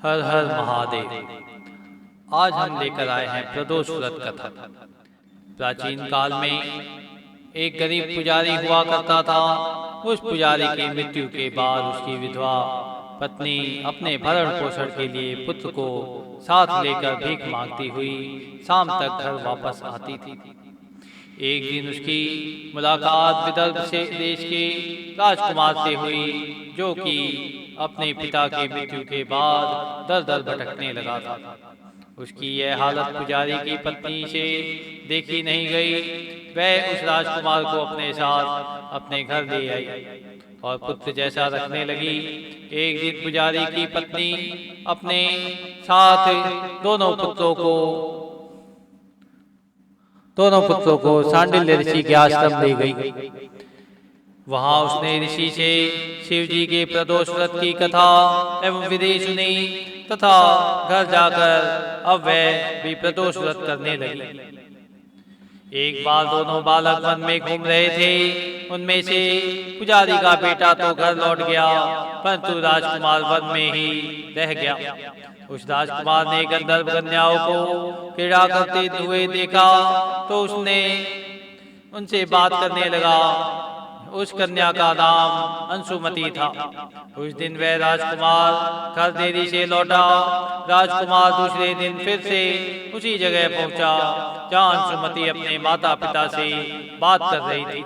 हर हर महादेव। आज हम लेकर आए हैं प्रदोष व्रत कथा। प्राचीन काल में एक गरीब पुजारी हुआ करता था। उस पुजारी की मृत्यु के बाद उसकी विधवा पत्नी अपने भरण पोषण के लिए पुत्र को साथ लेकर भीख मांगती हुई शाम तक घर वापस आती थी। एक दिन उसकी मुलाकात विदर्भ से देश के राजकुमार से हुई, जो कि अपने पिता की मृत्यु के बाद दर दर भटकने लगा था। उसकी यह हालत पुजारी की पत्नी से देखी नहीं गई। वह उस राजकुमार को अपने साथ अपने घर ले आई और पुत्र जैसा रखने लगी। एक दिन पुजारी की पत्नी अपने साथ दोनों पुत्रों को सांडिल्य ऋषि के आश्रम ले गई। वहां उसने ऋषि से शिव जी के प्रदोष व्रत की कथा एवं विधि सुनी तथा घर जाकर अब वह भी प्रदोष व्रत करने लगी। एक बार दोनों बालक वन में घूम रहे थे। उनमें से पुजारी का बेटा तो घर लौट गया, परंतु राजकुमार वन में ही रह गया। उस राजकुमार ने गंधर्व कन्याओं को क्रीड़ा करते हुए देखा तो उसने उनसे बात करने लगा। उस कन्या का नाम अंशुमति था। उस दिन वह राजकुमार घर देरी से लौटा। राजकुमार दूसरे दिन फिर से उसी जगह पहुंचा जहां अंशुमति अपने माता पिता से बात कर रही थी।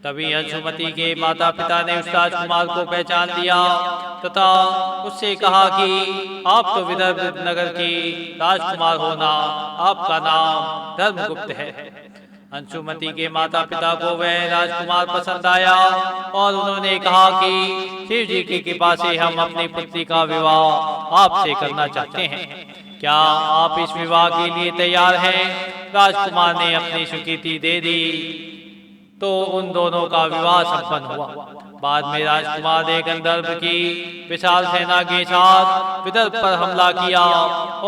तभी अंशुमति के माता पिता ने उस राजकुमार को पहचान लिया तथा उससे कहा कि आप तो विदर्भ नगर के राजकुमार होना, आपका नाम धर्मगुप्त है। अंशुमति के माता पिता को वह राजकुमार पसंद आया और उन्होंने कहा कि शिव जी की कृपा से हम अपनी पुत्री का विवाह आपसे करना चाहते हैं। क्या आप इस विवाह के लिए तैयार हैं? राजकुमार ने अपनी स्वीकृति दे दी तो उन दोनों का विवाह संपन्न हुआ। बाद में राजकुमार ने गंधर्व की विशाल सेना के साथ विदर्भ पर हमला किया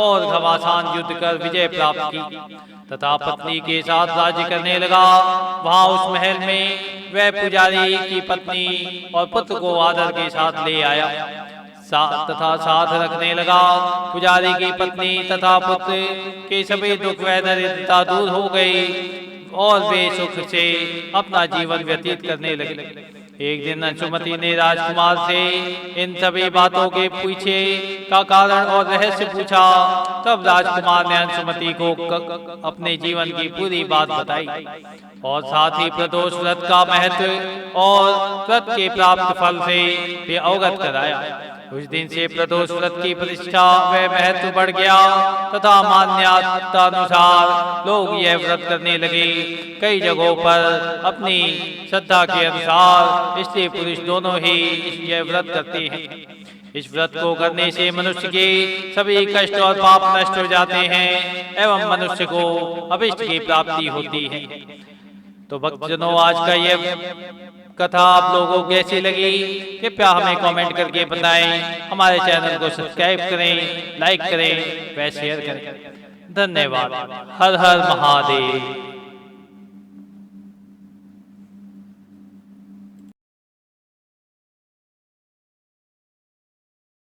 और घमासान युद्ध कर विजय प्राप्त की तथा पत्नी के साथ राज्य करने लगा। वहां उस महल में वह पुजारी की पत्नी और पुत्र को आदर के साथ ले आया तथा साथ रखने लगा। पुजारी की पत्नी तथा पुत्र के सभी दुख व दरिद्रता दूर हो गई और वे सुख से अपना जीवन व्यतीत करने लगे। एक दिन अंशुमति ने राजकुमार से इन सभी बातों के पीछे का कारण और रहस्य पूछा। तब राजकुमार ने अंशुमति को अपने जीवन की पूरी बात बताई और साथ ही प्रदोष व्रत का महत्व और व्रत के प्राप्त फल से भी अवगत कराया। उस दिन से प्रदोष व्रत की प्रतिष्ठा व महत्व बढ़ गया तथा मान्यता अनुसार लोग यह व्रत करने लगे। कई जगहों पर अपनी श्रद्धा के अनुसार स्त्री पुरुष दोनों ही यह व्रत करते हैं। इस व्रत को करने से मनुष्य के सभी कष्ट और पाप नष्ट हो जाते हैं एवं मनुष्य को अभिष्ट की प्राप्ति होती है। तो भक्तजनों, आज का यह कथा आप लोगों को कैसी लगी कृपया हमें कमेंट करके बताएं। हमारे चैनल को सब्सक्राइब करें, लाइक करें व शेयर करें। धन्यवाद। हर हर महादेव।